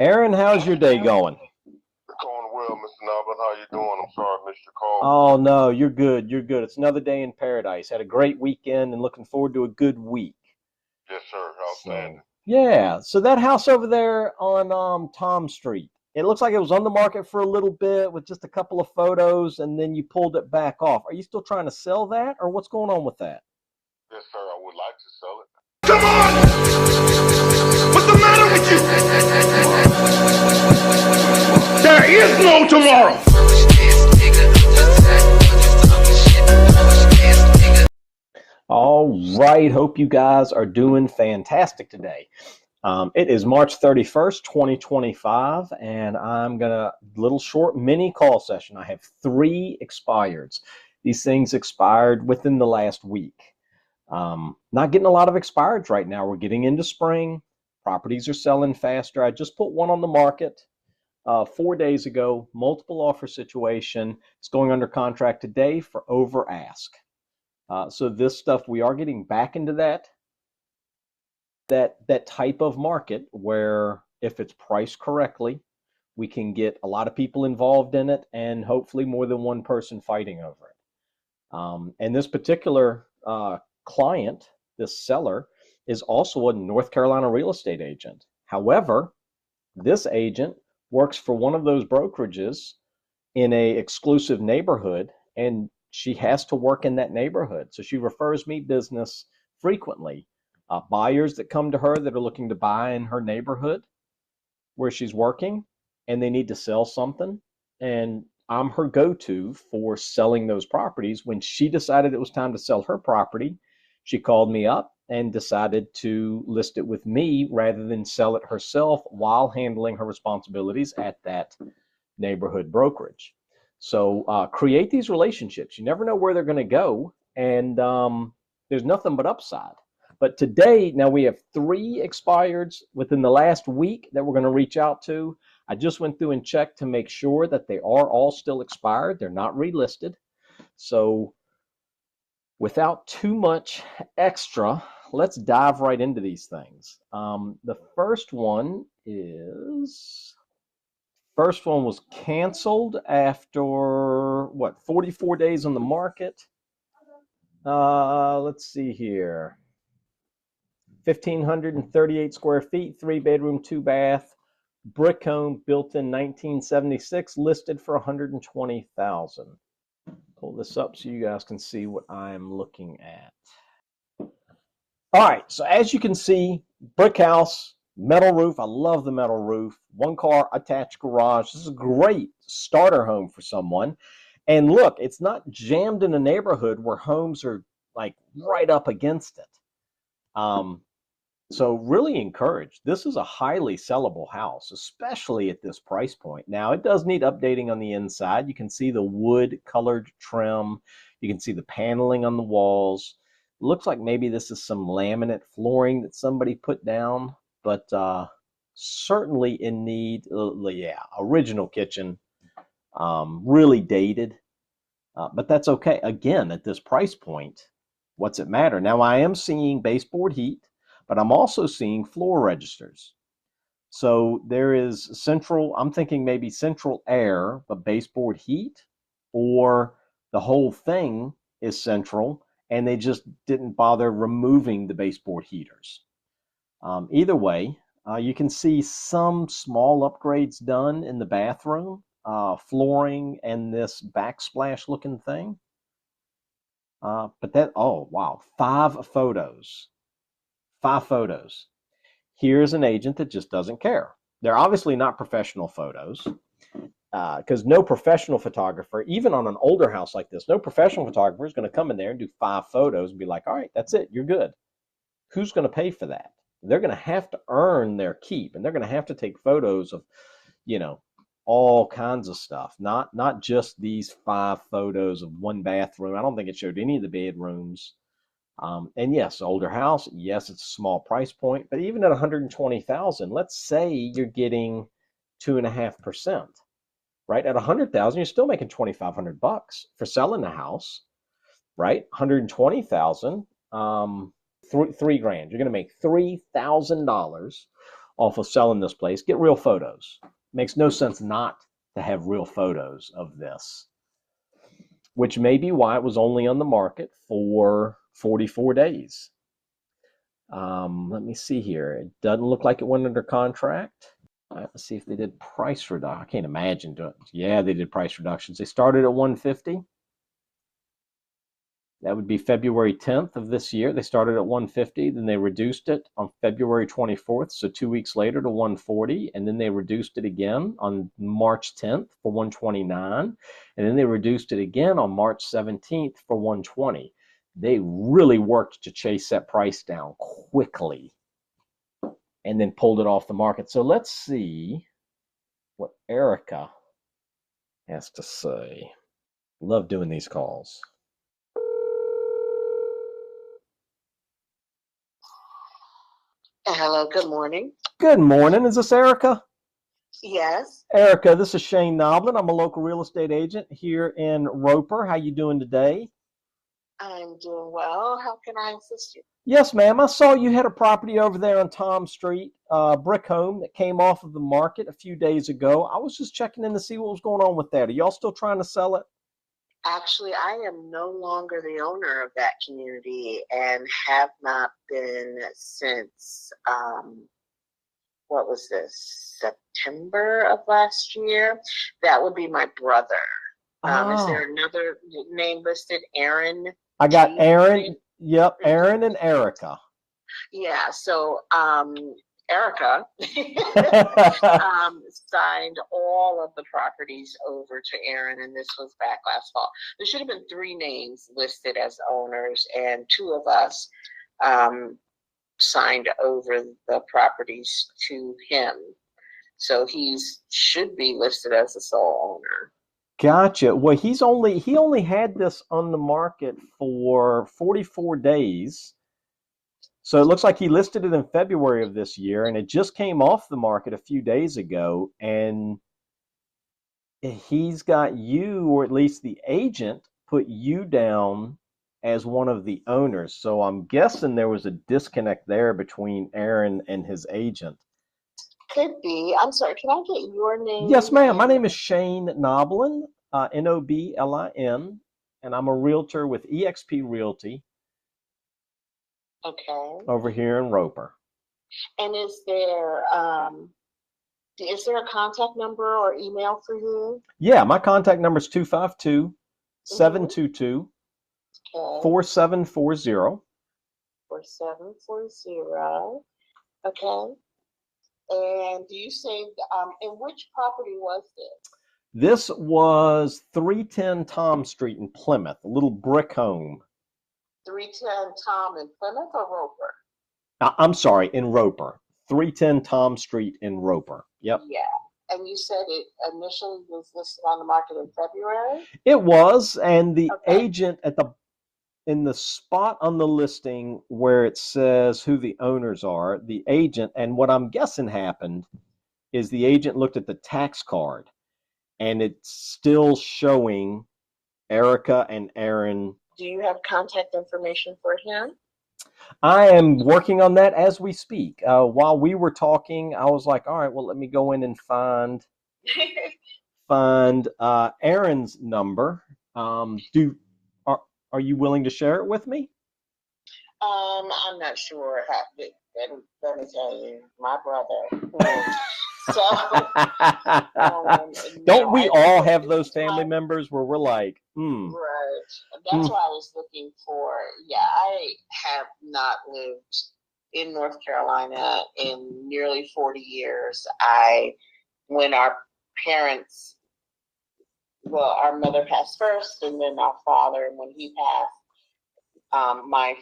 Aaron, how's your day going? Going well, Mr. Nalvin. How you doing? I'm sorry I missed your call. Oh, no, you're good. You're good. It's another day in paradise. Had a great weekend and looking forward to a good week. Yes, sir. So, Outstanding. yeah. So that house over there on Tom Street, it looks like it was on the market for a little bit with just a couple of photos and then you pulled it back off. Are you still trying to sell that or what's going on with that? Yes, sir. I would like to sell it. Come on! What's the matter with you? There is no tomorrow. All right. Hope you guys are doing fantastic today. It is March 31st, 2025, and I'm going to little short mini call session. I have 3 expireds. These things expired within the last week. Not getting a lot of expireds right now. We're getting into spring. Properties are selling faster. I just put one on the market 4 days ago, multiple offer situation. It's going under contract today for over ask. So this stuff, we are getting back into that type of market where if it's priced correctly, we can get a lot of people involved in it and hopefully more than one person fighting over it. And this particular client, this seller, is also a North Carolina real estate agent. However, this agent works for one of those brokerages in a exclusive neighborhood, and she has to work in that neighborhood. So she refers me business frequently. Buyers that come to her that are looking to buy in her neighborhood where she's working and they need to sell something. And I'm her go-to for selling those properties. When she decided it was time to sell her property, she called me up and decided to list it with me rather than sell it herself while handling her responsibilities at that neighborhood brokerage. So create these relationships. You never know where they're going to go, and there's nothing but upside. But today, now we have 3 expireds within the last week that we're going to reach out to. I just went through and checked to make sure that they are all still expired. They're not relisted. So without too much extra, let's dive right into these things. The first one was canceled after, 44 days on the market. Let's see here. 1,538 square feet, 3-bedroom, 2-bath, brick home built in 1976, listed for $120,000. Pull this up so you guys can see what I'm looking at. All right, so as you can see, brick house, metal roof. I love the metal roof. 1-car attached garage. This is a great starter home for someone. And look, it's not jammed in a neighborhood where homes are like right up against it. So really encouraged. This is a highly sellable house, especially at this price point. Now, it does need updating on the inside. You can see the wood colored trim. You can see the paneling on the walls. It looks like maybe this is some laminate flooring that somebody put down, but certainly in need. Original kitchen, really dated, but that's okay. Again, at this price point, what's it matter? Now, I am seeing baseboard heat, but I'm also seeing floor registers. So there is central, I'm thinking maybe central air, but baseboard heat, or the whole thing is central and they just didn't bother removing the baseboard heaters. Either way, you can see some small upgrades done in the bathroom, flooring and this backsplash looking thing. But that, oh wow, 5 photos. 5 photos. Here's an agent that just doesn't care. They're obviously not professional photos because no professional photographer, even on an older house like this, no professional photographer is going to come in there and do 5 photos and be like, all right, that's it, you're good. Who's going to pay for that? They're going to have to earn their keep, and they're going to have to take photos of, all kinds of stuff, not just these 5 photos of one bathroom. I don't think it showed any of the bedrooms. And yes, older house, yes, it's a small price point, but even at 120,000, let's say you're getting 2.5%, right? At 100,000, you're still making 2,500 bucks for selling the house, right? 120,000, $3 grand. You're going to make $3,000 off of selling this place. Get real photos. Makes no sense not to have real photos of this, which may be why it was only on the market for 44 days. Let me see here. It doesn't look like it went under contract. Let's see if they did price reduction. I can't imagine doing it. Yeah, they did price reductions. They started at 150. That would be February 10th of this year. They started at 150, then they reduced it on February 24th, so 2 weeks later to 140, and then they reduced it again on March 10th for 129, and then they reduced it again on March 17th for 120. They really worked to chase that price down quickly and then pulled it off the market. So let's see what Erica has to say. Love doing these calls. Hello, good morning. Good morning. Is this Erica? Yes, Erica, this is Shane Noblin. I'm a local real estate agent here in Roper. How you doing today? I'm doing well. How can I assist you? Yes, ma'am. I saw you had a property over there on Tom Street, brick home that came off of the market a few days ago. I was just checking in to see what was going on with that. Are y'all still trying to sell it? Actually, I am no longer the owner of that community and have not been since, what was this, September of last year? That would be my brother. Is there another name listed? Aaron? I got Aaron. Yep, Aaron and Erica. Yeah, so Erica signed all of the properties over to Aaron, and this was back last fall. There should have been 3 names listed as owners, and 2 of us signed over the properties to him. So he should be listed as the sole owner. Gotcha. Well, he only had this on the market for 44 days. So it looks like he listed it in February of this year, and it just came off the market a few days ago. And he's got you, or at least the agent, put you down as one of the owners. So I'm guessing there was a disconnect there between Aaron and his agent. Could be. I'm sorry, can I get your name? Yes, ma'am. My name is Shane Noblin, Noblin, and I'm a realtor with eXp Realty. Okay. Over here in Roper. And is there a contact number or email for you? Yeah, my contact number is 252-722-4740. 4740. Okay. And do you say, and which property was this? This was 310 Tom Street in Plymouth, a little brick home. 310 Tom in Plymouth or Roper? I'm sorry, in Roper. 310 Tom Street in Roper. Yep. Yeah. And you said it initially was listed on the market in February? It was, and the agent in the spot on the listing where it says who the owners are, the agent, and what I'm guessing happened is the agent looked at the tax card, and it's still showing Erica and Aaron. Do you have contact information for him? I am working on that as we speak. While we were talking, I was like, all right, well, let me go in and find Aaron's number. Are you willing to share it with me? I'm not sure. Let me tell you, my brother. So, don't we all have those family members where we're like, Right. That's why I was looking for. Yeah, I have not lived in North Carolina in nearly 40 years. When our parents, well, our mother passed first, and then our father, and when he passed, my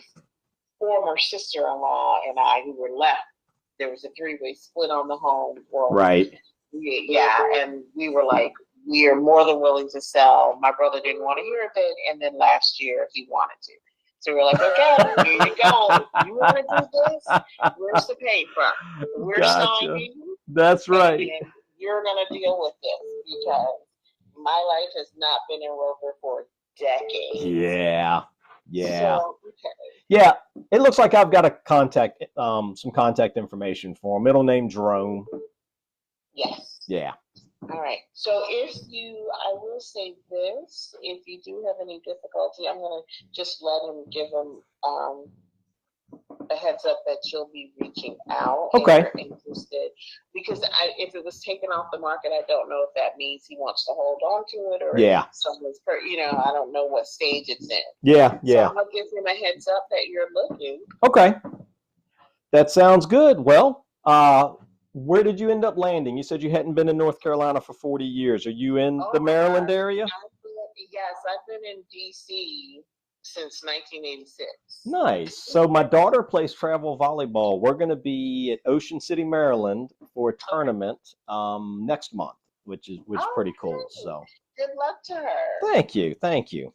former sister-in-law and I, who were left, there was a 3-way split on the home. Well, right. Yeah, and we were like, we are more than willing to sell. My brother didn't want to hear of it, and then last year he wanted to. So we're like, okay, here you go. You want to do this? Where's the paper? We're signing. That's right. And you're going to deal with this because my life has not been in Roper for decades. Yeah. So, okay. Yeah, it looks like I've got a contact, some contact information for him. Middle name Jerome. Yes. Yeah. All right. So I will say this, if you do have any difficulty, I'm going to just give him a heads up that you'll be reaching out Okay. if you're interested. Because if it was taken off the market, I don't know if that means he wants to hold on to it or Yeah. someone's, I don't know what stage it's in. Yeah, yeah. So I'll give him a heads up that you're looking. Okay. That sounds good. Well, where did you end up landing? You said you hadn't been in North Carolina for 40 years. Are you in the Maryland area? Yes, I've been in D.C. since 1986. Nice. So my daughter plays travel volleyball. We're going to be at Ocean City, Maryland for a tournament next month, which is pretty cool. So good luck to her. Thank you. Thank you.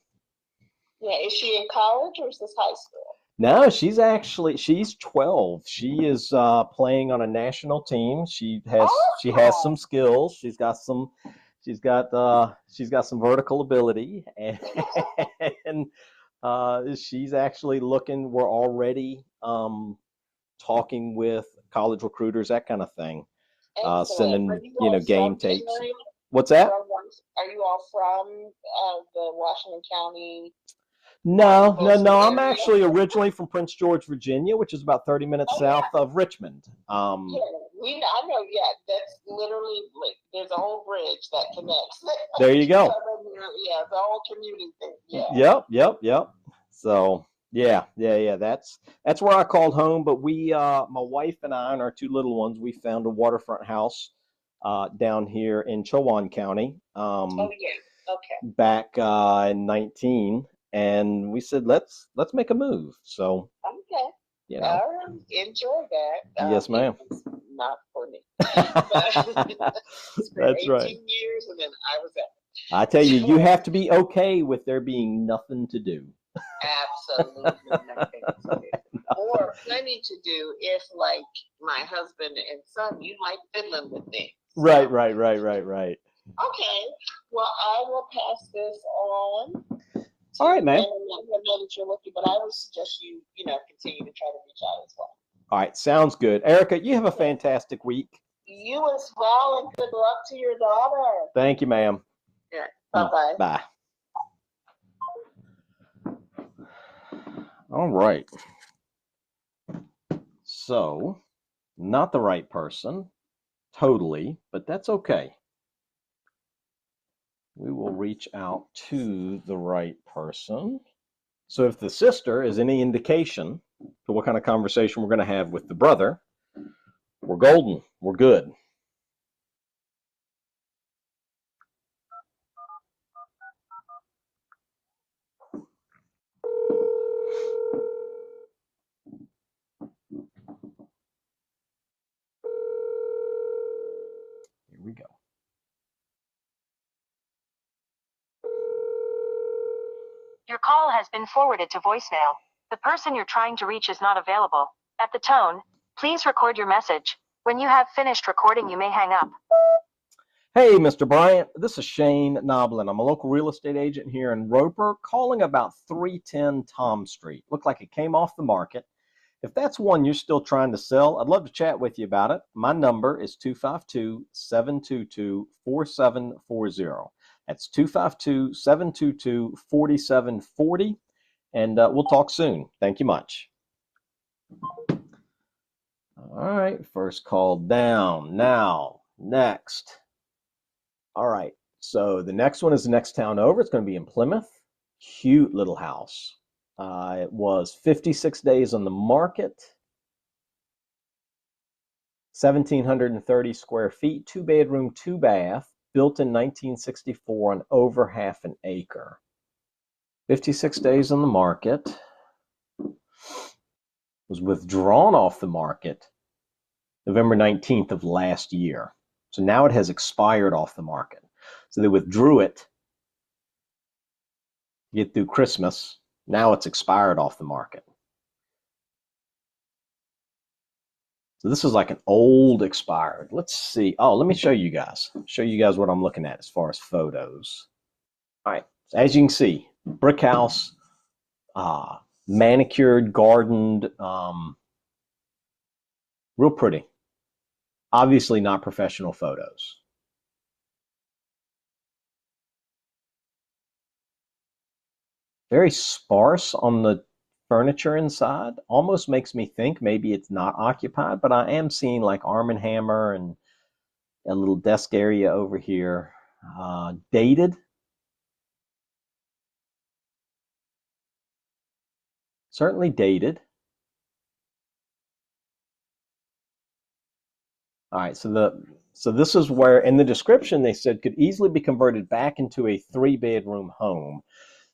Yeah, is she in college or is this high school? No, she's 12. She is playing on a national team. She has some skills. She's got some vertical ability, and she's actually looking. We're already talking with college recruiters, that kind of thing. Sending game tapes. What's that? Are you all from the Washington County? No. I'm actually originally from Prince George, Virginia, which is about 30 minutes south of Richmond. I know. Yeah, that's literally there's a whole bridge that connects. There you go. Yeah, the whole commuting thing. Yeah. Yep. So yeah. That's where I called home. But we, my wife and I, and our two little ones, we found a waterfront house down here in Chowan County. Okay. Back in 19. And we said, let's make a move. So, okay. Enjoy that. Yes, ma'am. It's not for me. That's 18 right. years, and then I was out. I tell you, you have to be okay with there being nothing to do. Absolutely nothing to do. Or plenty to do if, like my husband and son, you like fiddling with things. Right. Okay. Well, I will pass this on. All right, man. I know that you're looking, but I would suggest you continue to try to reach out as well. All right, sounds good. Erica, you have a fantastic week. You as well, and good luck to your daughter. Thank you, ma'am. Yeah. Bye-bye. Bye. All right. So, not the right person, totally, but that's okay. We will reach out to the right person. So if the sister is any indication to what kind of conversation we're going to have with the brother, we're golden. We're good. Here we go. Your call has been forwarded to voicemail. The person you're trying to reach is not available. At the tone, please record your message. When you have finished recording, you may hang up. Hey, Mr. Bryant, this is Shane Noblin. I'm a local real estate agent here in Roper, calling about 310 Tom Street. Looked like it came off the market. If that's one you're still trying to sell, I'd love to chat with you about it. My number is 252-722-4740. That's 252-722-4740. And we'll talk soon. Thank you much. All right, first call down. Now, next. All right, so the next one is the next town over. It's going to be in Plymouth. Cute little house. It was 56 days on the market. 1,730 square feet, 2-bedroom, 2-bath, built in 1964 on over half an acre. 56 days on the market. Was withdrawn off the market November 19th of last year. So now it has expired off the market. So they withdrew it to get through Christmas. Now it's expired off the market. So this is like an old expired. Let's see. Oh, let me show you guys. Show you guys what I'm looking at as far as photos. All right. So as you can see, brick house, manicured, gardened, real pretty. Obviously not professional photos. Very sparse on the furniture inside. Almost makes me think maybe it's not occupied, but I am seeing like Arm & Hammer and a little desk area over here. Dated. Certainly dated. All right, so this is where in the description they said could easily be converted back into a 3-bedroom home.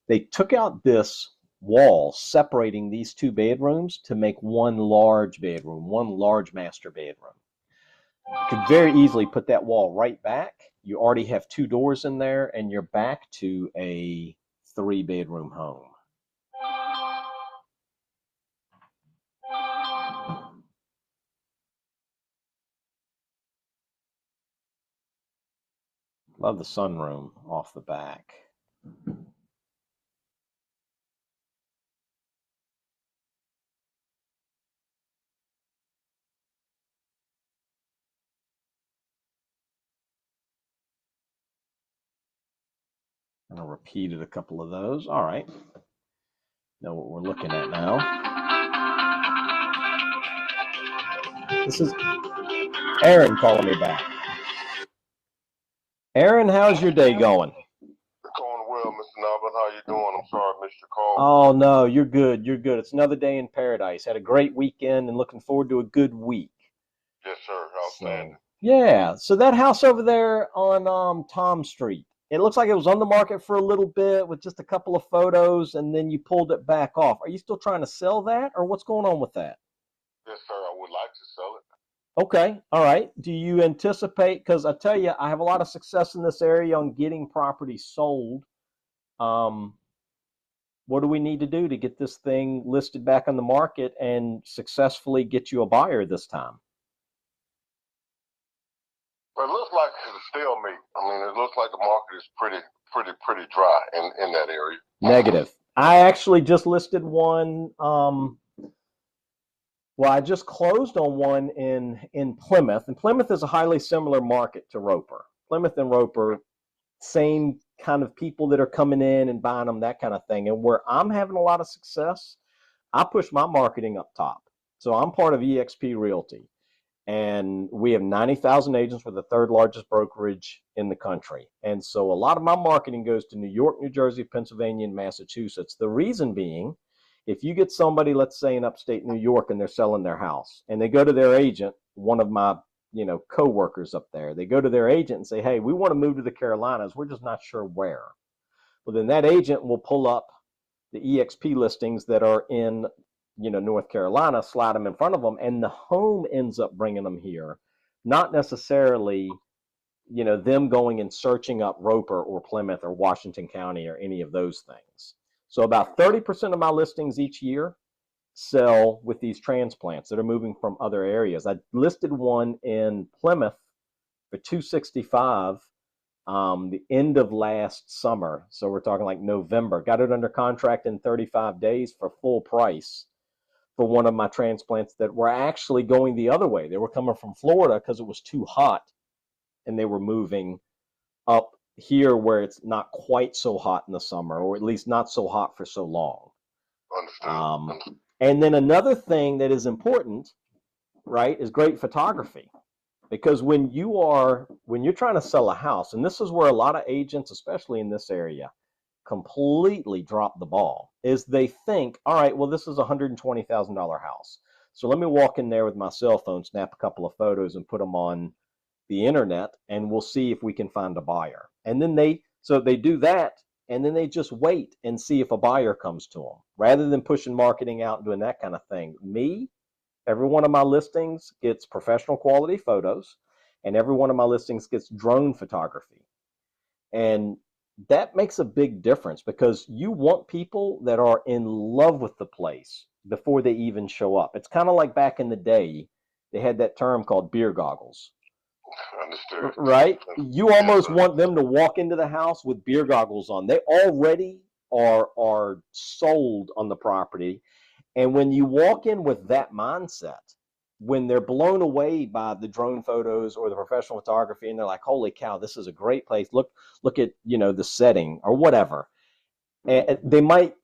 They took out this wall separating these 2 bedrooms to make one large bedroom, one large master bedroom. You could very easily put that wall right back. You already have 2 doors in there, and you're back to a 3-bedroom home. Love the sunroom off the back. I'm going to repeat a couple of those. All right. Know what we're looking at now. This is Aaron calling me back. Aaron, how's your day going? Going well, Mr. Nalvin. How you doing? I'm sorry I missed your call. Oh, no, you're good. You're good. It's another day in paradise. Had a great weekend and looking forward to a good week. Yes, sir. Outstanding. Yeah. So that house over there on Tom Street, it looks like it was on the market for a little bit with just a couple of photos, and then you pulled it back off. Are you still trying to sell that, or what's going on with that? Yes, sir. I would like to sell it. Okay. All right. Do you anticipate, because I tell you, I have a lot of success in this area on getting properties sold. What do we need to do to get this thing listed back on the market and successfully get you a buyer this time? But it looks like it's a stalemate. I mean, it looks like the market is pretty dry in that area. Negative. I actually just listed one. Well, I just closed on one in Plymouth, and Plymouth is a highly similar market to Roper. Plymouth and Roper, same kind of people that are coming in and buying them, that kind of thing. And where I'm having a lot of success, I push my marketing up top. So I'm part of eXp Realty, and we have 90,000 agents. We're the 3rd largest brokerage in the country. And so a lot of my marketing goes to New York, New Jersey, Pennsylvania, and Massachusetts. The reason being, if you get somebody, let's say in upstate New York, and they're selling their house, and they go to their agent, one of my co-workers up there, they go to their agent and say, hey, we want to move to the Carolinas. We're just not sure where. Well, then that agent will pull up the eXp listings that are in North Carolina, slide them in front of them, and the home ends up bringing them here, not necessarily them going and searching up Roper or Plymouth or Washington County or any of those things. So about 30% of my listings each year sell with these transplants that are moving from other areas. I listed one in Plymouth for $265 the end of last summer. So we're talking like November. Got it under contract in 35 days for full price for one of my transplants that were actually going the other way. They were coming from Florida because it was too hot, and they were moving up here where it's not quite so hot in the summer, or at least not so hot for so long. Understood. And then another thing that is important, right, is great photography. Because when you're trying to sell a house, and this is where a lot of agents, especially in this area, completely drop the ball, is they think, all right, well, this is a $120,000 house. So let me walk in there with my cell phone, snap a couple of photos, and put them on the internet, and we'll see if we can find a buyer. And then they do that, and then they just wait and see if a buyer comes to them, rather than pushing marketing out and doing that kind of thing. Every one of my listings gets professional quality photos, and every one of my listings gets drone photography. And that makes a big difference, because you want people that are in love with the place before they even show up. It's kind of like back in the day, they had that term called beer goggles. Understood. Right? You almost want them to walk into the house with beer goggles on. They already are sold on the property. And when you walk in with that mindset, when they're blown away by the drone photos or the professional photography, and they're like, holy cow, this is a great place. Look at, the setting or whatever. And they might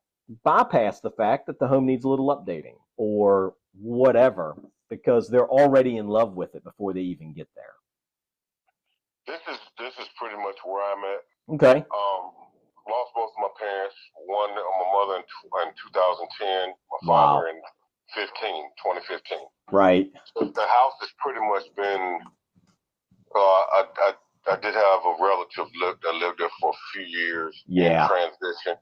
bypass the fact that the home needs a little updating or whatever, because they're already in love with it before they even get there. This is pretty much where I'm at. Okay. Lost both of my parents. One, my mother in 2010, my Wow. father in 2015. Right. So the house has pretty much been. I did have a relative that lived there for a few years. Yeah. In transition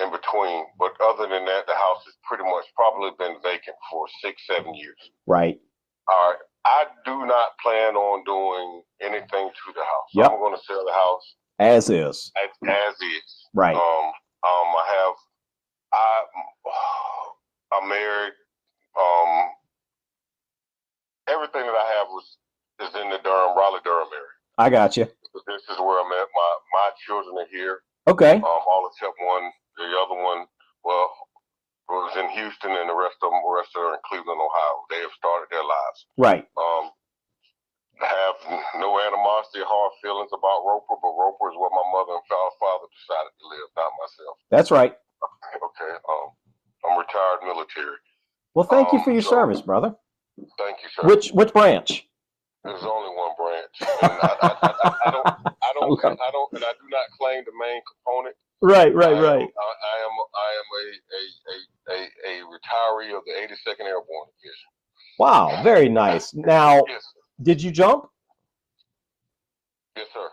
in between, but other than that, the house has pretty much probably been vacant for 6-7 years. Right. All right. I do not plan on doing anything to the house. Yep. I'm going to sell the house as is. As is. Right. I'm married. Everything that I have is in the Raleigh-Durham area. I got you. This is where I'm at. My children are here. Okay. All except one. The other one, was in Houston, and the rest of them are in Cleveland, Ohio. They have started their lives. Right. I have no animosity or hard feelings about Roper, but Roper is what my mother and father decided to live, not myself. That's right. Okay. I'm retired military. Well, thank you for your service, brother. Thank you, sir. Which branch? There's only one branch. And I do not claim the main component. Right. I am a retiree of the 82nd Airborne Division. Wow, very nice. Now, yes, did you jump? Yes, sir.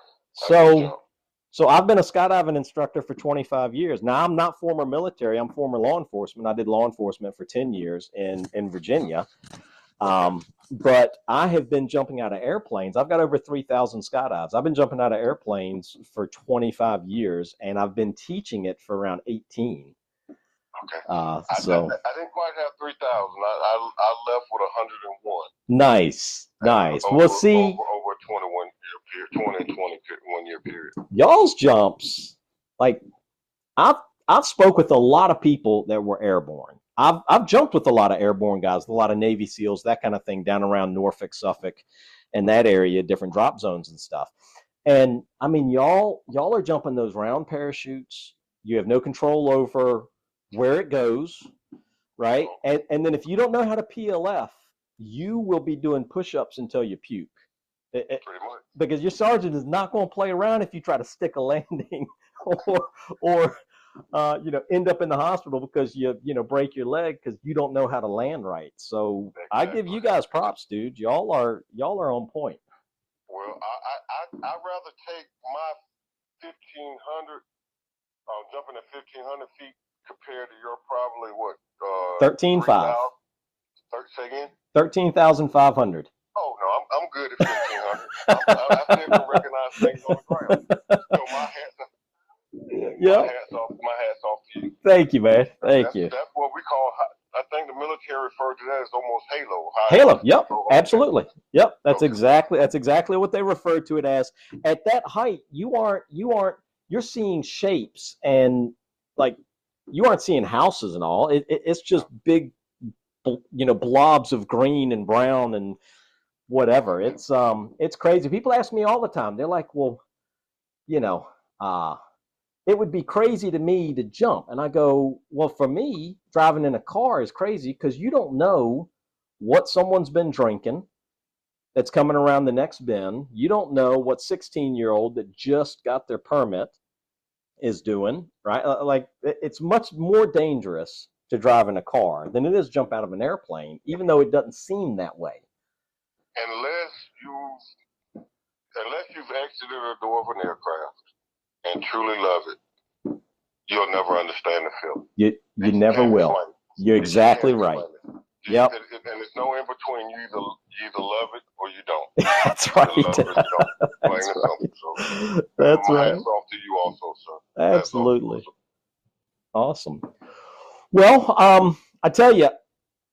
So I've been a skydiving instructor for 25 years. Now, I'm not former military. I'm former law enforcement. I did law enforcement for 10 years in Virginia. But I have been jumping out of airplanes. I've got over 3,000 skydives. I've been jumping out of airplanes for 25 years, and I've been teaching it for around 18. Okay. I didn't quite have 3,000. I left with 101. Nice. Over a 21 year period. Y'all's jumps, like I've spoke with a lot of people that were airborne. I've jumped with a lot of airborne guys, a lot of Navy SEALs, that kind of thing, down around Norfolk, Suffolk, and that area, different drop zones and stuff. And I mean, y'all are jumping those round parachutes. You have no control over where it goes, right? And then if you don't know how to PLF, you will be doing push-ups until you puke. Pretty much. Because your sergeant is not going to play around if you try to stick a landing or end up in the hospital because you break your leg because you don't know how to land right. So exactly. I give you guys props, dude. Y'all are on point. Well, I'd rather take my 1,500, jumping at 1,500 feet compared to your probably what? 13,500. Say again? 13,500. Oh no, I'm good at 1,500. I still can recognize things on the ground. So my hats off to you. Thank you, man. Thank you. That's what we call. I think the military referred to that as almost halo. Halo. Yep. Absolutely. Yep. That's exactly what they refer to it as. At that height, you're seeing shapes and like you aren't seeing houses and all. It's just big, blobs of green and brown and whatever. It's crazy. People ask me all the time. They're like, well, it would be crazy to me to jump. And I go, well, for me, driving in a car is crazy because you don't know what someone's been drinking that's coming around the next bend. You don't know what 16-year-old that just got their permit is doing, right? Like, it's much more dangerous to drive in a car than it is jump out of an airplane, even though it doesn't seem that way. Unless you've exited a door of an aircraft and truly love it, you'll never understand the feeling. You never will. You're exactly right. Yep. And there's no in between. You either love it or you don't. That's right. That's right. Hats off to you also, sir. Absolutely. Awesome. Well, I tell you,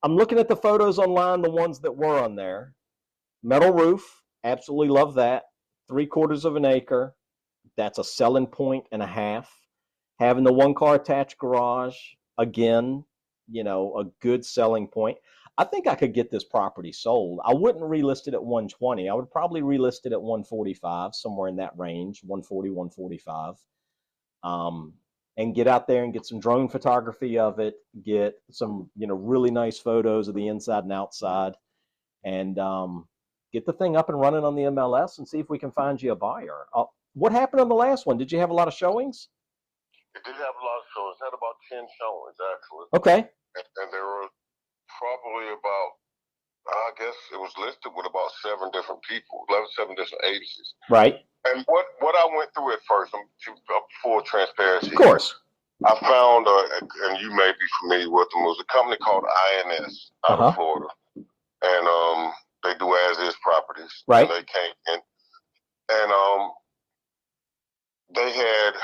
I'm looking at the photos online, the ones that were on there. Metal roof, absolutely love that. 3/4 of an acre. That's a selling point and a half. Having the 1-car attached garage, again, a good selling point. I think I could get this property sold. I wouldn't relist it at 120. I would probably relist it at 145, somewhere in that range, 140, 145. And get out there and get some drone photography of it, get some, really nice photos of the inside and outside, and get the thing up and running on the MLS and see if we can find you a buyer. What happened on the last one? Did you have a lot of showings? It did have a lot of showings. It had about 10 showings, actually. Okay. And there were probably about, I guess it was listed with about 7 different people, 7 different agencies. Right. And what I went through at first, to full transparency. Of course. I found, and you may be familiar with them, it was a company called INS out of Florida. And they do as-is properties. Right. And they came in, and they had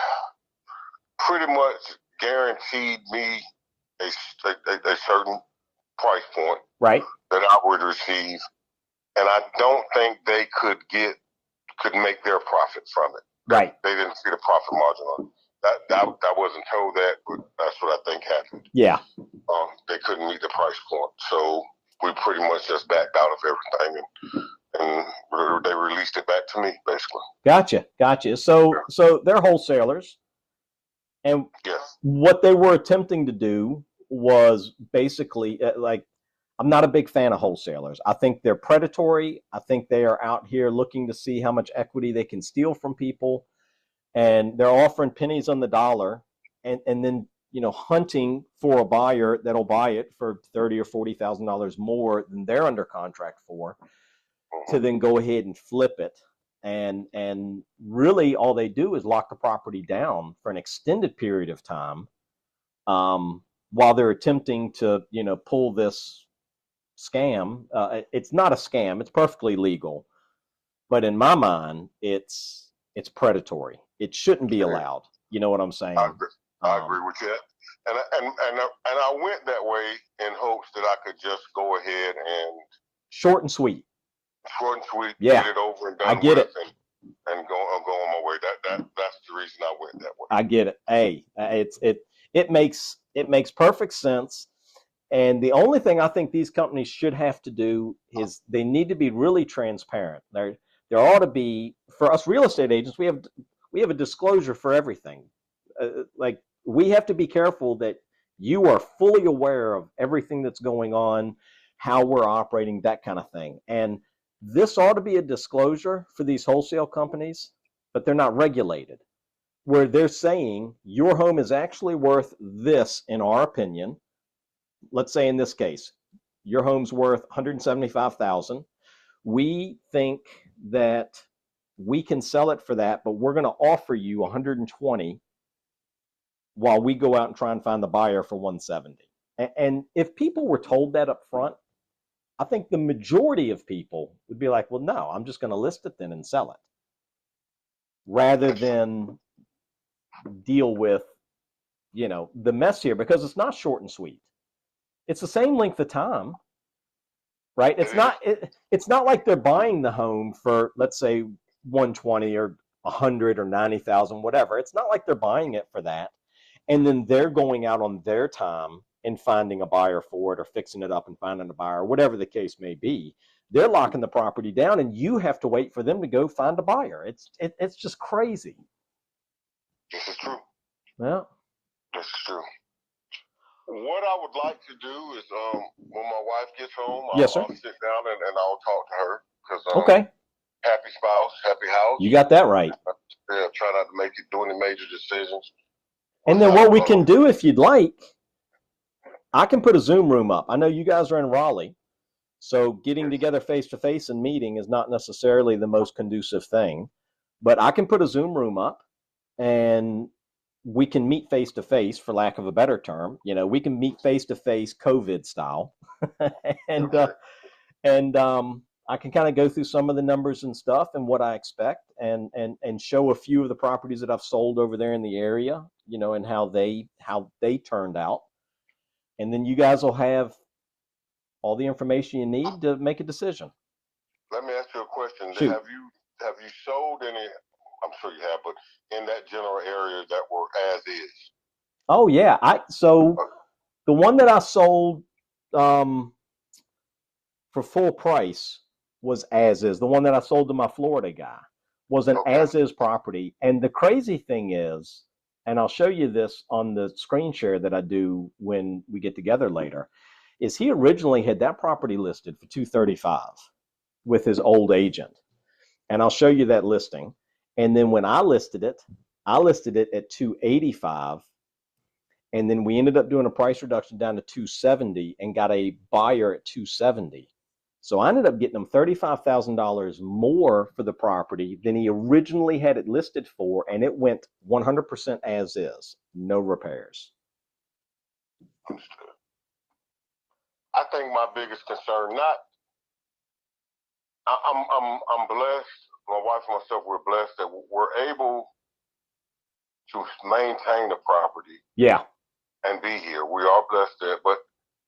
pretty much guaranteed me a certain price point, right, that I would receive, and I don't think they could make their profit from it. Right. They didn't see the profit margin on it. I wasn't told that, but that's what I think happened. Yeah. They couldn't meet the price point, so we pretty much just backed out of everything, and they released it back to me, basically. Gotcha. So they're wholesalers, and yes, what they were attempting to do was basically I'm not a big fan of wholesalers. I think they're predatory. I think they are out here looking to see how much equity they can steal from people, and they're offering pennies on the dollar, and then hunting for a buyer that'll buy it for $30,000 or $40,000 more than they're under contract for, to then go ahead and flip it. And really all they do is lock the property down for an extended period of time, while they're attempting to pull this scam. It's not a scam. It's perfectly legal. But in my mind, it's predatory. It shouldn't be allowed. You know what I'm saying? I agree with that. And I went that way in hopes that I could just go ahead and short and sweet. Yeah. Get it over and done. I get with it. And go on my way. That's the reason I went that way. I get it. Hey, it makes perfect sense. And the only thing I think these companies should have to do is they need to be really transparent. There ought to be, for us real estate agents, we have a disclosure for everything. We have to be careful that you are fully aware of everything that's going on, how we're operating, that kind of thing. And this ought to be a disclosure for these wholesale companies, but they're not regulated, where they're saying your home is actually worth this, in our opinion. Let's say in this case, your home's worth $175,000. We think that we can sell it for that, but we're going to offer you $120,000 while we go out and try and find the buyer for $170,000. And if people were told that up front, I think the majority of people would be like, well, no, I'm just going to list it then and sell it, rather than deal with, the mess here, because it's not short and sweet. It's the same length of time, right? It's not like they're buying the home for, let's say, 120 or 100 or 90,000, whatever. It's not like they're buying it for that, and then they're going out on their time and finding a buyer for it, or fixing it up and finding a buyer, whatever the case may be. They're locking the property down, and you have to wait for them to go find a buyer. It's just crazy. This is true. Yeah. This is true. What I would like to do is, when my wife gets home, I'll sit down and I'll talk to her. Because happy spouse, happy house. You got that right. Yeah, try not to make it do any major decisions. And then what we can do, if you'd like, I can put a Zoom room up. I know you guys are in Raleigh, so getting together face-to-face and meeting is not necessarily the most conducive thing. But I can put a Zoom room up, and we can meet face-to-face, for lack of a better term. We can meet face-to-face COVID style. and I can kind of go through some of the numbers and stuff and what I expect, and show a few of the properties that I've sold over there in the area, and how they turned out. And then you guys will have all the information you need to make a decision. Let me ask you a question. Shoot. Have you sold any I'm sure you have, but in that general area that were as is. Oh yeah, so the one that I sold for full price was as is. The one that I sold to my Florida guy was an as is property. And the crazy thing is, and I'll show you this on the screen share that I do when we get together later, is he originally had that property listed for $235 with his old agent. And I'll show you that listing. And then when I listed it at $285. And then we ended up doing a price reduction down to $270 and got a buyer at $270. So I ended up getting him $35,000 more for the property than he originally had it listed for, and it went 100% as is, no repairs. Understood. I think my biggest concern, I'm blessed. My wife and myself, we're blessed that we're able to maintain the property. Yeah. And be here. We are blessed there, but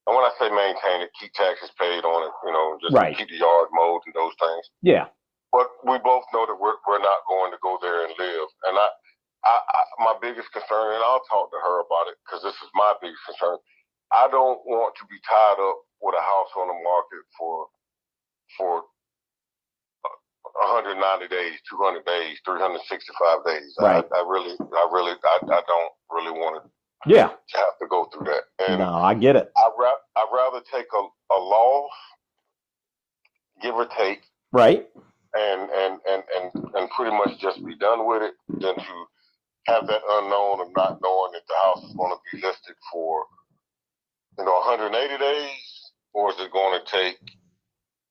and when I say maintain it, keep taxes paid on it, just keep the yard mowed and those things. Yeah. But we both know that we're not going to go there and live. And I my biggest concern, and I'll talk to her about it because this is my biggest concern. I don't want to be tied up with a house on the market for 190 days, 200 days, 365 days. Right. I really don't really want to. Yeah. Have to go through that. And no, I get it. I'd rather take a loss, give or take, right, and pretty much just be done with it than to have that unknown of not knowing if the house is going to be listed for 180 days, or is it going to take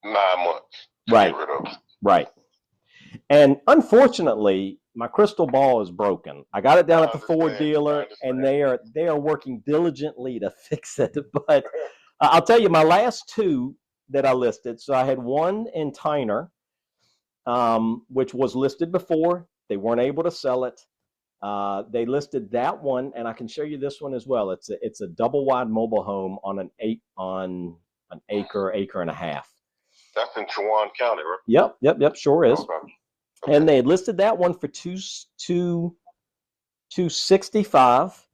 9 months to get rid of it? Right. And unfortunately, my crystal ball is broken. I got it down at the Ford dealer, and they are working diligently to fix it. But I'll tell you, my last two that I listed. So I had one in Tyner, which was listed before. They weren't able to sell it. They listed that one, and I can show you this one as well. It's a double wide mobile home on an acre and a half. That's in Chewan County, right? Yep. Sure is. Okay. And they had listed that one for $265,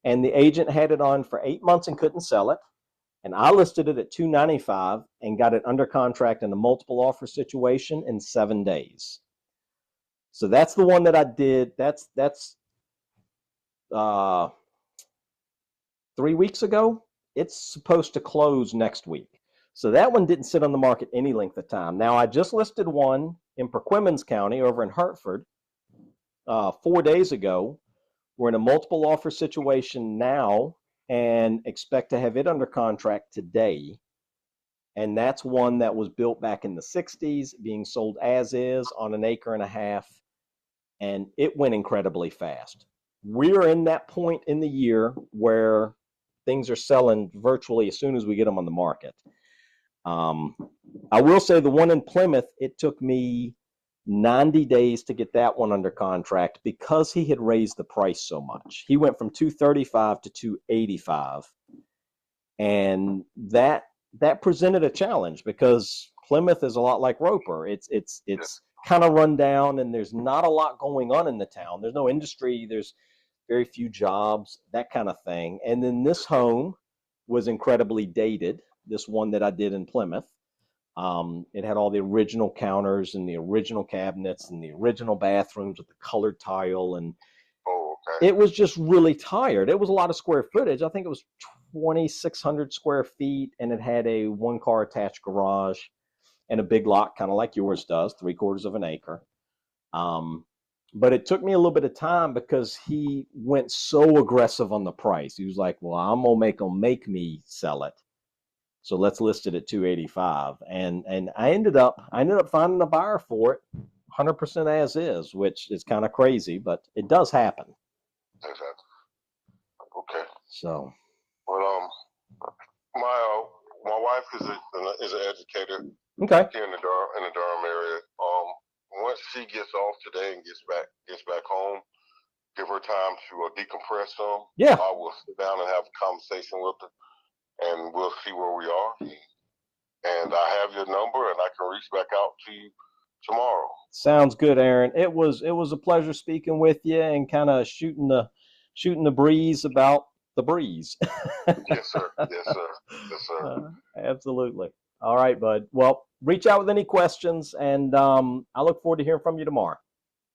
and the agent had it on for 8 months and couldn't sell it. And I listed it at $295 and got it under contract in a multiple offer situation in 7 days. So that's the one that I did. That's 3 weeks ago. It's supposed to close next week. So that one didn't sit on the market any length of time. Now, I just listed one in Perquimans County over in Hartford 4 days ago. We're in a multiple offer situation now and expect to have it under contract today. And that's one that was built back in the 60s, being sold as is on an acre and a half. And it went incredibly fast. We're in that point in the year where things are selling virtually as soon as we get them on the market. I will say the one in Plymouth, it took me 90 days to get that one under contract because he had raised the price so much. He went from $235 to $285. And that presented a challenge because Plymouth is a lot like Roper. It's kind of run down, and there's not a lot going on in the town. There's no industry. There's very few jobs, that kind of thing. And then this home was incredibly dated. This one that I did in Plymouth. It had all the original counters and the original cabinets and the original bathrooms with the colored tile. And it was just really tired. It was a lot of square footage. I think it was 2,600 square feet, and it had a 1-car attached garage and a big lot, kind of like yours does, 3/4 of an acre. But it took me a little bit of time because he went so aggressive on the price. He was like, well, I'm going to make me sell it. So let's list it at $285. And I ended up finding a buyer for it 100% as is, which is kind of crazy, but it does happen. Exactly. Okay. So. Well, my wife is an educator. Okay. Here in the Durham area. Once she gets off today and gets back home, give her time to decompress some. Yeah. I will sit down and have a conversation with her, and we'll see where we are. And I have your number, and I can reach back out to you tomorrow. Sounds good, Aaron. It was a pleasure speaking with you and kind of shooting the breeze about the breeze. Yes, sir. Yes, sir. Yes, sir. Absolutely. All right, bud. Well, reach out with any questions, and I look forward to hearing from you tomorrow.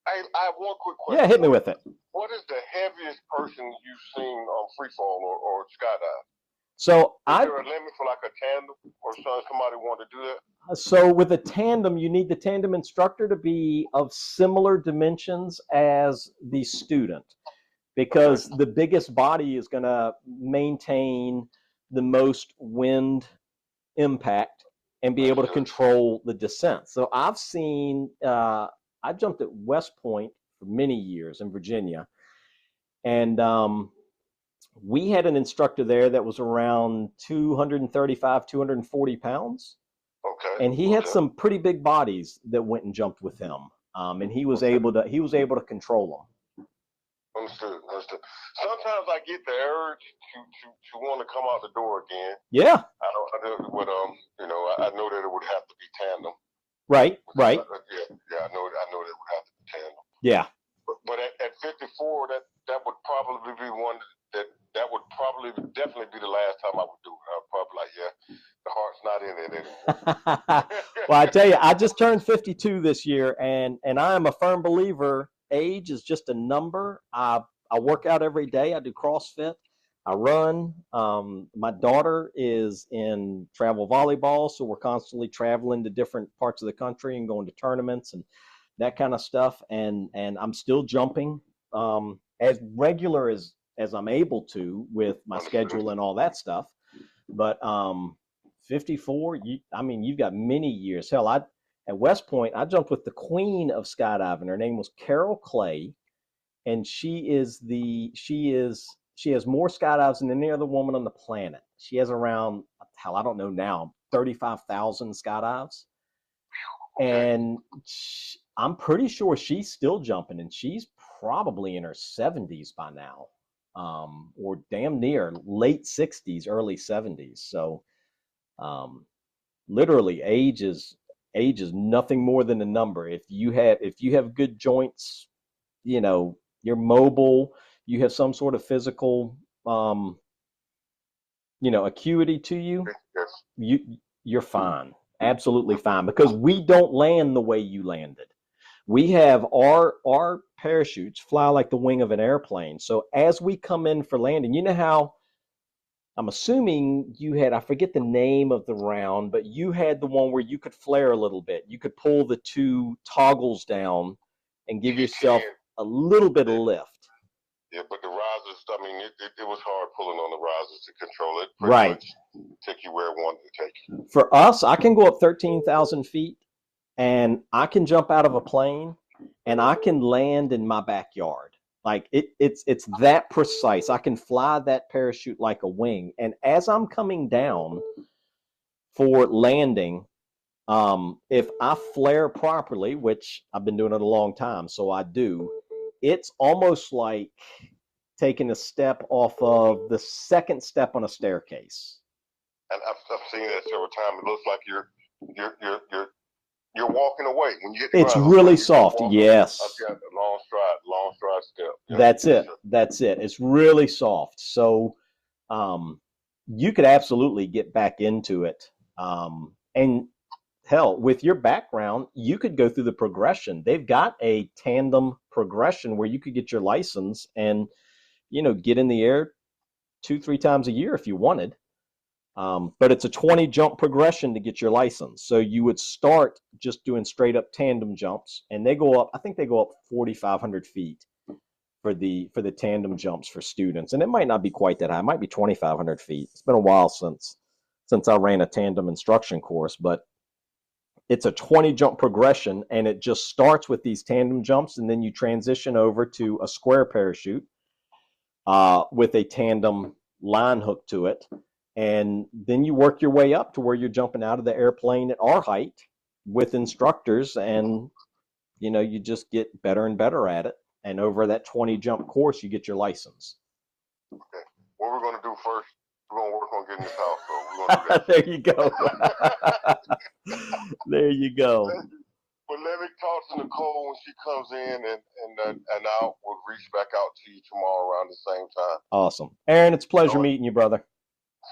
I have one quick question. Yeah, hit me with it. What is the heaviest person you've seen on free fall or skydive? So Is there a limit for like a tandem or somebody want to do that? So with a tandem, you need the tandem instructor to be of similar dimensions as the student, because the biggest body is going to maintain the most wind impact and be able to control the descent. So I've seen, I jumped at West Point for many years in Virginia, and we had an instructor there that was around 235, 240 pounds. Okay. And he had some pretty big bodies that went and jumped with him. And he was able to control them. Understood. Sometimes I get the urge to want to come out the door again. Yeah. I know that it would have to be tandem. Right. Yeah, I know that it would have to be tandem. Yeah. But at 54, that would probably be one that would probably definitely be the last time I would do it. I'd probably like, yeah, the heart's not in it anymore. Well, I tell you, I just turned 52 this year, and I am a firm believer. Age is just a number. I work out every day. I do CrossFit. I run. My daughter is in travel volleyball, so we're constantly traveling to different parts of the country and going to tournaments and that kind of stuff. And I'm still jumping as regular as I'm able to with my schedule and all that stuff. But 54, you've got many years. Hell, at West Point, I jumped with the queen of skydiving. Her name was Carol Clay, and she has more skydives than any other woman on the planet. She has around, hell, I don't know now, 35,000 skydives. And I'm pretty sure she's still jumping, and she's probably in her 70s by now, or damn near late 60s, early 70s. So literally age is nothing more than a number. If you have good joints, you're mobile, you have some sort of physical acuity to you, you're fine. Absolutely fine, because we don't land the way you landed. We have our parachutes fly like the wing of an airplane. So as we come in for landing, you know how I'm assuming you had, I forget the name of the round, but you had the one where you could flare a little bit. You could pull the two toggles down and give yourself a little bit of lift. Yeah, but the risers, it was hard pulling on the risers to control it. Right. Take you where it wanted to take you. For us, I can go up 13,000 feet, and I can jump out of a plane, and I can land in my backyard. Like it's that precise. I can fly that parachute like a wing. And as I'm coming down for landing, if I flare properly, which I've been doing it a long time, so I do, it's almost like taking a step off of the second step on a staircase. And I've seen that several times. It looks like you're walking away when you get. It's really soft. Yes. I've got a long stride step. That's it. That's it. It's really soft. So, you could absolutely get back into it. And hell, with your background, you could go through the progression. They've got a tandem progression where you could get your license and, get in the air 2-3 times a year if you wanted. But it's a 20 jump progression to get your license. So you would start just doing straight up tandem jumps, and they go up, I think they go up 4,500 feet for the tandem jumps for students. And it might not be quite that high. It might be 2,500 feet. It's been a while since I ran a tandem instruction course, but it's a 20 jump progression, and it just starts with these tandem jumps, and then you transition over to a square parachute with a tandem line hook to it. And then you work your way up to where you're jumping out of the airplane at our height with instructors, and you just get better and better at it. And over that 20 jump course, you get your license. Okay. What we're going to do first, we're going to work on getting this house. So we're going to do that. There you go. There you go. But let me talk to Nicole when she comes in, and I will reach back out to you tomorrow around the same time. Awesome. Aaron, it's a pleasure meeting you, brother.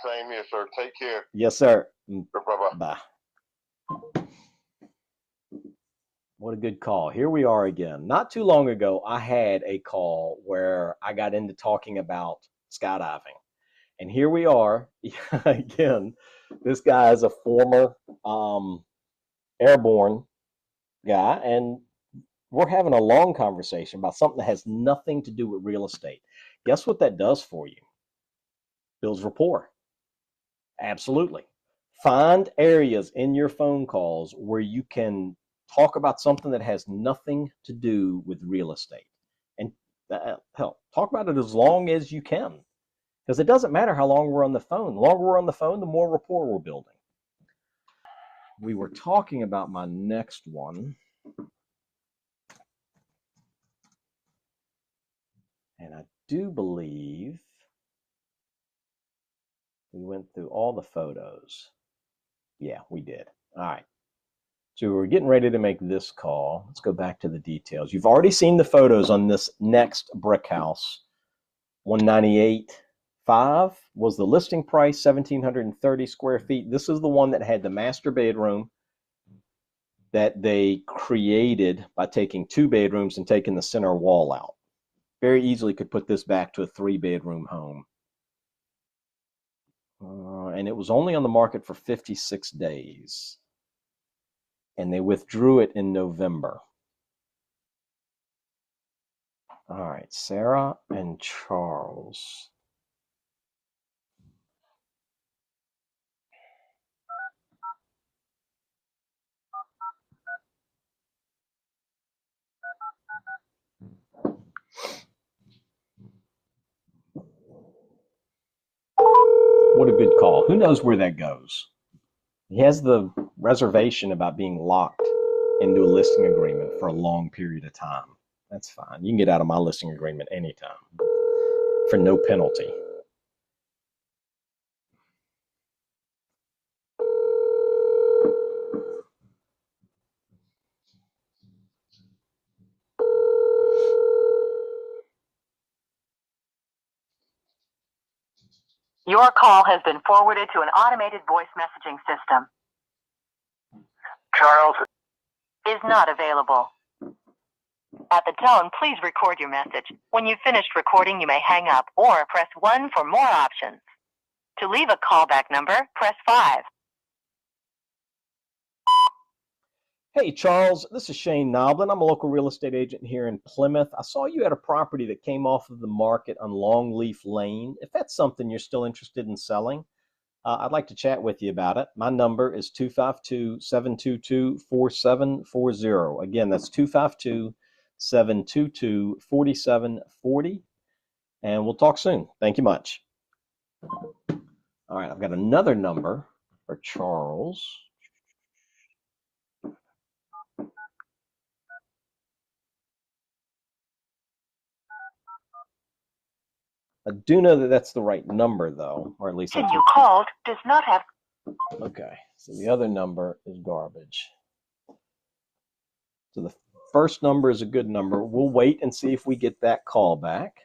Same here, sir. Take care. Yes, sir. Bye-bye. Bye. What a good call. Here we are again. Not too long ago, I had a call where I got into talking about skydiving. And here we are again. This guy is a former airborne guy, and we're having a long conversation about something that has nothing to do with real estate. Guess what that does for you? Builds rapport. Absolutely. Find areas in your phone calls where you can talk about something that has nothing to do with real estate. And hell, talk about it as long as you can. Because it doesn't matter how long we're on the phone. The longer we're on the phone, the more rapport we're building. We were talking about my next one. And I do believe we went through all the photos. Yeah, we did. All right. So we're getting ready to make this call. Let's go back to the details. You've already seen the photos on this next brick house. 198.5 was the listing price, 1,730 square feet. This is the one that had the master bedroom that they created by taking 2 bedrooms and taking the center wall out. Very easily could put this back to a 3-bedroom home. And it was only on the market for 56 days. And they withdrew it in November. All right, Sarah and Charles. What a good call. Who knows where that goes? He has the reservation about being locked into a listing agreement for a long period of time. That's fine. You can get out of my listing agreement anytime for no penalty. Your call has been forwarded to an automated voice messaging system. Charles Is not available. At the tone, please record your message. When you've finished recording, you may hang up or press 1 for more options. To leave a callback number, press 5. Hey, Charles, this is Shane Noblin. I'm a local real estate agent here in Plymouth. I saw you had a property that came off of the market on Longleaf Lane. If that's something you're still interested in selling, I'd like to chat with you about it. My number is 252-722-4740. Again, that's 252-722-4740. And we'll talk soon. Thank you much. All right, I've got another number for Charles. I do know that that's the right number, though, or at least that's You called does not have. Okay, so the other number is garbage. So the first number is a good number. We'll wait and see if we get that call back.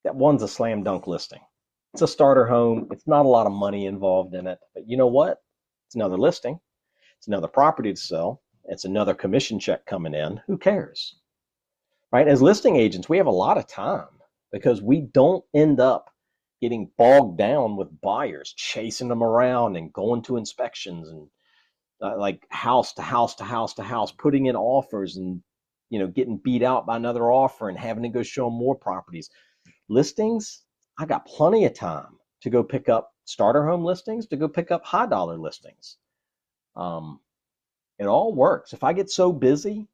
That one's a slam dunk listing. It's a starter home. It's not a lot of money involved in it, but you know what? It's another listing. It's another property to sell. It's another commission check coming in. Who cares? Right? As listing agents, we have a lot of time because we don't end up getting bogged down with buyers, chasing them around and going to inspections and like house to house to house to house, putting in offers and, you know, getting beat out by another offer and having to go show them more properties. Listings, I got plenty of time to go pick up starter home listings, to go pick up high dollar listings. It all works. If I get so busy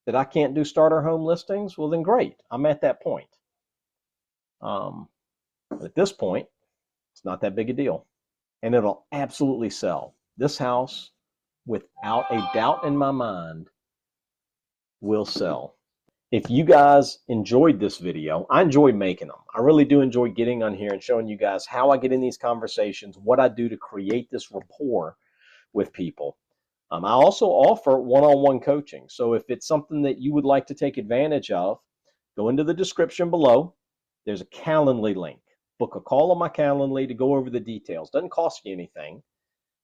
that I can't do starter home listings, well then great, I'm at that point. But at this point, it's not that big a deal. And it'll absolutely sell. This house, without a doubt in my mind, will sell. If you guys enjoyed this video, I enjoy making them. I really do enjoy getting on here and showing you guys how I get in these conversations, what I do to create this rapport with people. I also offer one-on-one coaching. So if it's something that you would like to take advantage of, go into the description below. There's a Calendly link. Book a call on my Calendly to go over the details. Doesn't cost you anything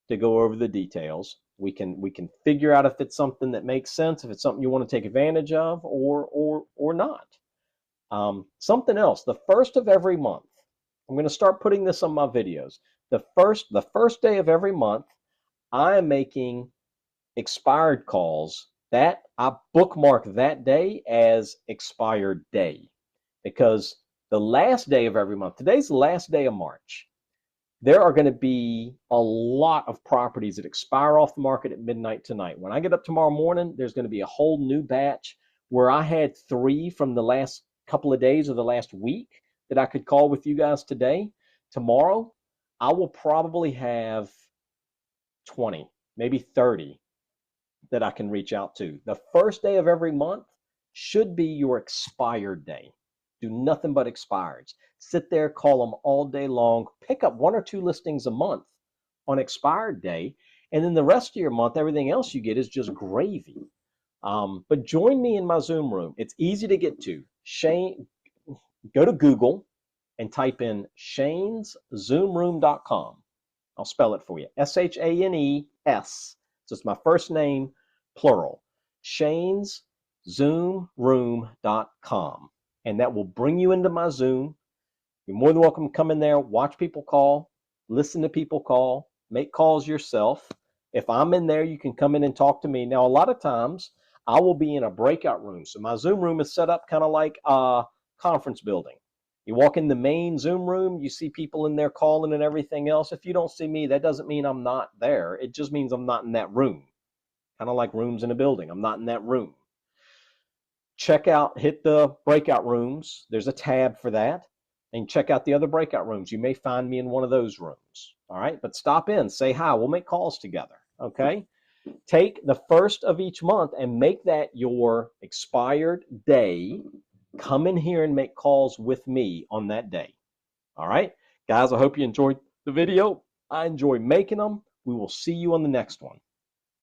to go over the details. We can figure out if it's something that makes sense, if it's something you want to take advantage of, or not. Something else. The first of every month, I'm going to start putting this on my videos. The first day of every month, I am making expired calls that I bookmark that day as expired day, because the last day of every month, today's the last day of March, there are going to be a lot of properties that expire off the market at midnight tonight. When I get up tomorrow morning, there's going to be a whole new batch where I had 3 from the last couple of days or the last week that I could call with you guys today. Tomorrow, I will probably have 20, maybe 30 that I can reach out to. The first day of every month should be your expired day. Do nothing but expireds. Sit there, call them all day long. Pick up 1 or 2 listings a month on expired day, and then the rest of your month, everything else you get is just gravy. But join me in my Zoom room. It's easy to get to. Shane, go to Google and type in shaneszoomroom.com. I'll spell it for you. SHANES. So it's my first name, plural. shaneszoomroom.com. And that will bring you into my Zoom. You're more than welcome to come in there, watch people call, listen to people call, make calls yourself. If I'm in there, you can come in and talk to me. Now, a lot of times, I will be in a breakout room. So my Zoom room is set up kind of like a conference building. You walk in the main Zoom room, you see people in there calling and everything else. If you don't see me, that doesn't mean I'm not there. It just means I'm not in that room. Kind of like rooms in a building. I'm not in that room. Check out, hit the breakout rooms. There's a tab for that. And check out the other breakout rooms. You may find me in one of those rooms. All right, but stop in, say hi. We'll make calls together. Okay. Take the first of each month and make that your expired day. Come in here and make calls with me on that day. All right, guys, I hope you enjoyed the video. I enjoy making them. We will see you on the next one.